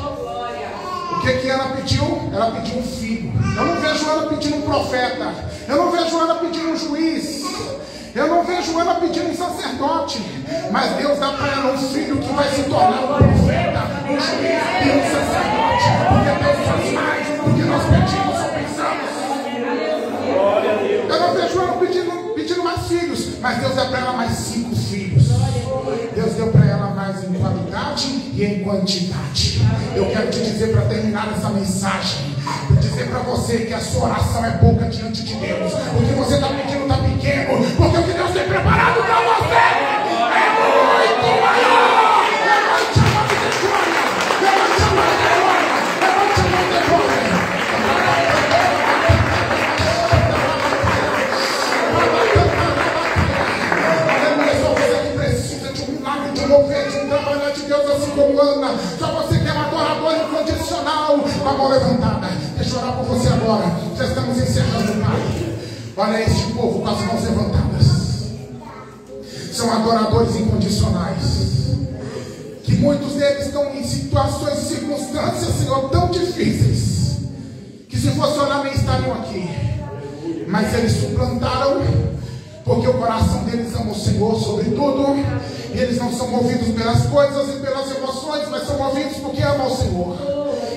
O que ela pediu? Ela pediu um filho. Eu não vejo ela pedindo um profeta. Eu não vejo ela pedindo um juiz. Eu não vejo ela pedindo um sacerdote. Mas Deus dá para ela um filho que vai se tornar um profeta, um juiz e um sacerdote. Porque Deus faz mais do que nós pedimos ou pensamos. Glória a Deus. Eu não vejo ela pedindo mais filhos. Mas Deus dá para ela mais 5 filhos. Deus deu para ela mais em qualidade e em quantidade. Eu quero te dizer, para terminar essa mensagem, dizer para você que a sua oração é pouca diante de Deus. O que você está pedindo está pequeno, porque o que Deus tem preparado para você é muito maior. Levante a mão de glória, levante a mão de glória, levante a mão de glória. De um trabalhar de Deus assim como Ana. Só você que é um adorador incondicional, com a mão levantada. Deixa eu orar por você agora. Já estamos encerrando, Pai. Olha este povo com as mãos levantadas. São adoradores incondicionais. Que muitos deles estão em situações e circunstâncias, Senhor, tão difíceis, que se fosse orar nem estariam aqui. Mas eles suplantaram, porque o coração deles ama o Senhor sobre tudo. E eles não são movidos pelas coisas e pelas emoções, mas são movidos porque amam o Senhor.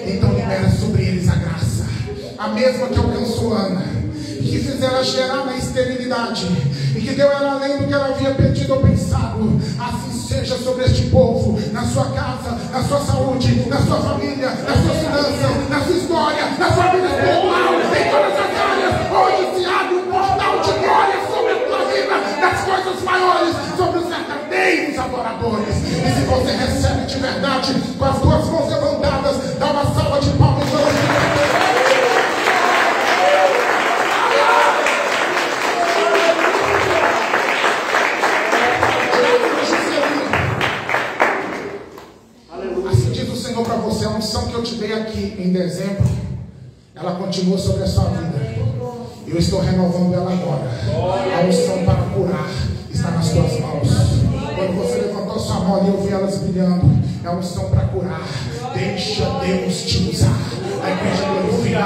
Então libera sobre eles a graça, a mesma que alcançou Ana, que fez ela gerar na esterilidade, e que deu ela além do que ela havia pedido ou pensado. Assim seja sobre este povo, na sua casa, na sua saúde, na sua família, nas suas finanças, na sua história, na sua vida espiritual, em todas as áreas onde se abre um portal de glória sobre a tua vida, das coisas maiores, sobre os verdadeiros adoradores. E se você recebe de verdade, com as 2 mãos levantadas, dá uma salva de palmas para você. Para você, a unção que eu te dei aqui em dezembro, ela continua sobre a sua vida. Eu estou renovando ela agora. A unção para curar está nas tuas mãos. Quando você levantou sua mão ali, eu vi elas brilhando. É a unção para curar. Deixa Deus te usar. A igreja glorifica.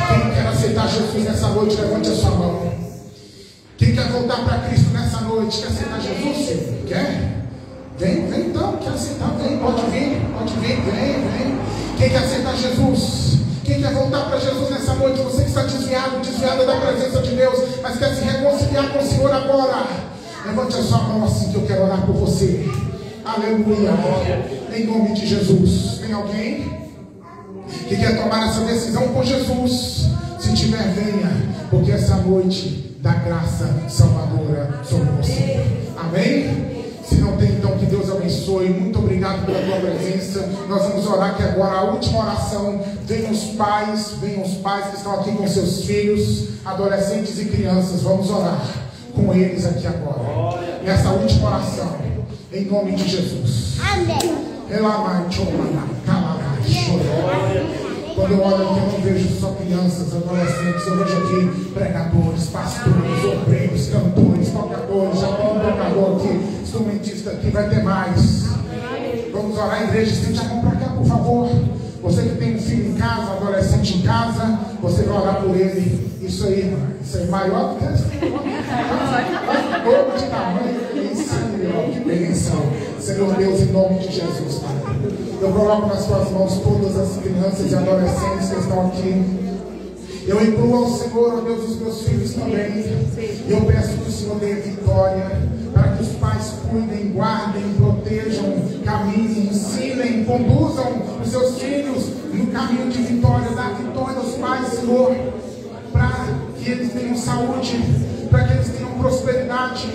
Quem quer aceitar Jesus nessa noite, levante a sua mão. Quem quer voltar para Cristo nessa noite, quer aceitar Jesus? Sim. Quer? Vem então, quer aceitar, vem, pode vir, vem. Quem quer aceitar Jesus? Quem quer voltar para Jesus nessa noite? Você que está desviada da presença de Deus, mas quer se reconciliar com o Senhor agora, levante a sua mão assim que eu quero orar por você. Aleluia, em nome de Jesus. Tem alguém que quer tomar essa decisão com Jesus? Se tiver, venha, porque essa noite dá graça salvadora sobre você. Amém? Se não tem, então que Deus abençoe. Muito obrigado pela tua presença. Nós vamos orar aqui agora a última oração. Venham os pais que estão aqui com seus filhos, adolescentes e crianças. Vamos orar com eles aqui agora, nessa última oração, em nome de Jesus. Amém. Quando eu olho aqui, eu não vejo só crianças, adolescentes, eu vejo aqui pregadores, pastores, obreiros, cantores, tocadores, já tem um tocador aqui, instrumentista aqui, vai ter mais. Vamos orar, igreja, estende a mão para cá, por favor. Você que tem um filho em casa, um adolescente em casa, você vai orar por ele. Isso aí, irmã, isso aí, maior do que esse. Todo de tamanho, isso aí, ó, que bênção. Senhor Deus, em nome de Jesus, Pai. Eu coloco nas suas mãos todas as crianças e adolescentes que estão aqui. Eu incluo ao Senhor, ó Deus, os meus filhos também. E eu peço que o Senhor dê vitória, para que os pais cuidem, guardem, protejam, caminhem, ensinem, conduzam os seus filhos no caminho de vitória. Dá vitória aos pais, Senhor, para que eles tenham saúde, para que eles tenham prosperidade,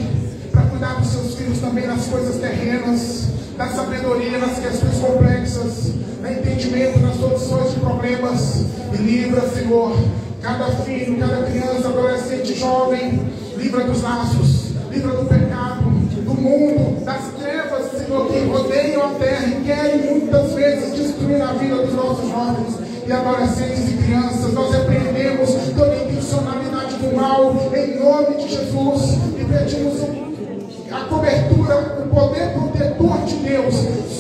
para cuidar dos seus filhos também nas coisas terrenas, da sabedoria nas questões complexas, do entendimento nas soluções de problemas. E livra, Senhor, cada filho, cada criança, adolescente, jovem, livra dos laços, livra do pecado, do mundo, das trevas, Senhor, que rodeiam a terra e querem muitas vezes destruir a vida dos nossos jovens e adolescentes e crianças. Nós repreendemos toda intencionalidade do mal em nome de Jesus e pedimos a cobertura, o poder protetor de Deus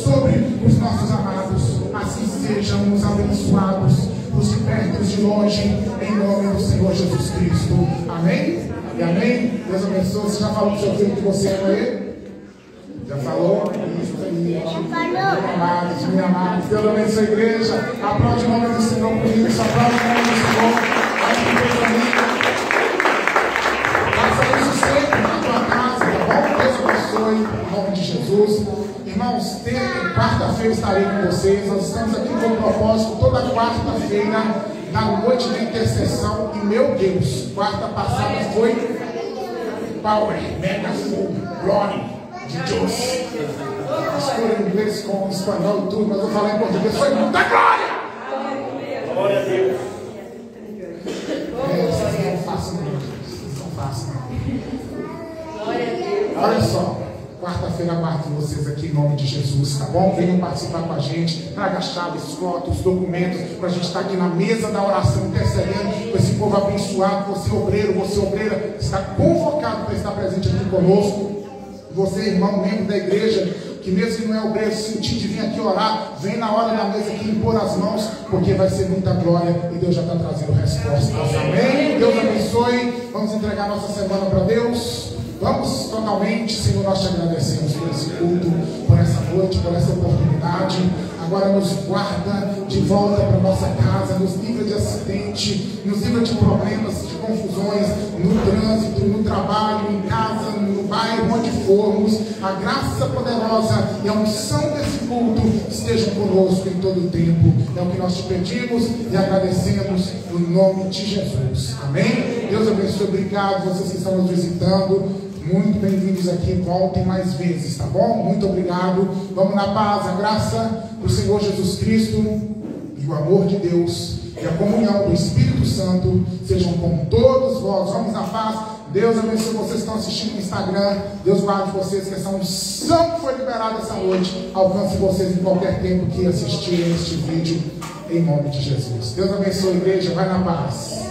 sobre os nossos amados. Assim sejamos abençoados, os de perto e os de longe, em nome do Senhor Jesus Cristo. Amém? E amém? Deus abençoe. Você já falou para o seu filho que você ama ele? Já falou? Isso aí. Meus amados, minha amada. Deus abençoe a igreja. Aplaude o nome do Senhor por isso. Aplaude o nome do Senhor. Olha que coisa linda. Faça isso sempre na tua casa, tá bom? Deus abençoe em nome de Jesus. Irmãos, quarta-feira estarei com vocês. Nós estamos aqui com o propósito toda quarta-feira, na noite de intercessão. E meu Deus, quarta passada foi Power, Mega Full, Glory de Deus. Mistura em inglês com espanhol e tudo, mas eu falei em português, foi muita glória! Glória a Deus. Vocês não façam não. Vocês não façam não. Glória a Deus. Olha só. Quarta-feira aguardo vocês aqui em nome de Jesus, tá bom? Venham participar com a gente, traga chaves, fotos, documentos, para a gente estar aqui na mesa da oração, intercedendo com esse povo abençoado. Você obreiro, você obreira, está convocado para estar presente aqui conosco. Você, irmão, membro da igreja, que mesmo que não é obreiro, se sentir de vir aqui orar, vem na hora da mesa aqui impor as mãos, porque vai ser muita glória e Deus já está trazendo respostas. Amém? Deus abençoe. Vamos entregar nossa semana para Deus. Vamos totalmente, Senhor, nós te agradecemos por esse culto, por essa noite, por essa oportunidade. Agora nos guarda de volta para nossa casa, nos livra de acidente, nos livra de problemas, de confusões, no trânsito, no trabalho, em casa, no bairro, onde formos. A graça poderosa e a unção desse culto estejam conosco em todo o tempo. É o que nós te pedimos e agradecemos no nome de Jesus. Amém? Deus abençoe, obrigado vocês que estão nos visitando. Muito bem-vindos aqui, voltem mais vezes, tá bom? Muito obrigado. Vamos na paz, a graça do Senhor Jesus Cristo e o amor de Deus e a comunhão do Espírito Santo sejam com todos vós. Vamos na paz. Deus abençoe vocês que estão assistindo no Instagram. Deus guarde vocês, que essa unção que foi liberada essa noite alcance vocês em qualquer tempo que assistirem este vídeo, em nome de Jesus. Deus abençoe a igreja, vai na paz.